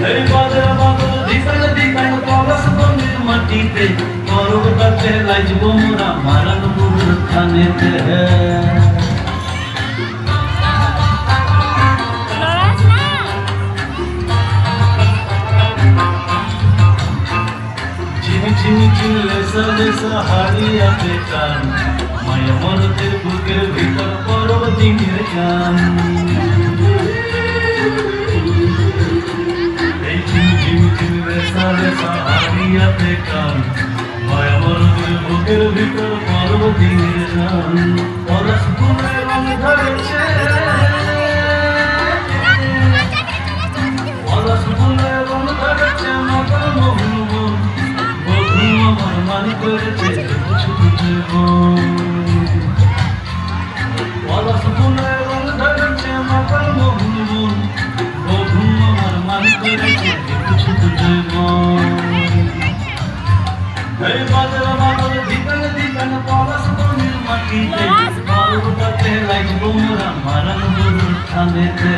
এই বাদল বাদল দিকান দিকান পলাশ বনের মাটিতে পর্বতাতে লাইজব মোরা মারানপুর থানেতে ঝিমি ঝিমি লেসা লেসা হারিয়াতে কান মায়া মরতের বুকের ভিতর পর্বতিনের গান এই ঝিমি ঝিমি ঝিমি লেসা লেসা হারিয়াতে কান মায়া মরতের বুকের ভিতর পর্বতিনের গান পলাশ ফুলের রং ধরেছে পলাশ ফুলের রং ধরেছে মাতাল মোহন আমার মানি করেছে কিছু পলাশ ফুলের রং ধরেছে মাতাল মোহন বধু আমার মানি করেছে কিছু এই বাদল বাদল দিকান দিকান পলাশ বনের মাটিতে পর্বতাতে লাইজব মোরা মারানপুর থানেতে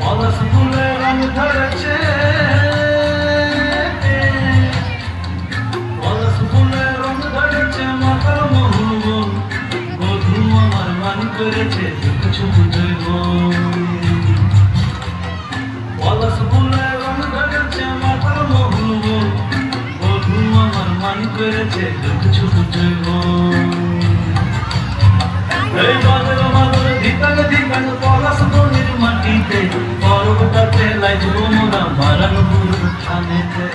পলাশ ফুলের রং ধরেছে পলাশ ফুলের রং ধরেছে মাতাল মোহন বধু আমার মান করেছে কিছু বুঝব পলাশ ফুলের রং ধরেছে মাতাল মোহন বধু আমার মান করেছে কিছু বুঝব এই বাদল বাদল দিকান দিকান পলাশ বনের মাটিতে পর্বতাতে লাইজব মোরা মারানপুর থানেতে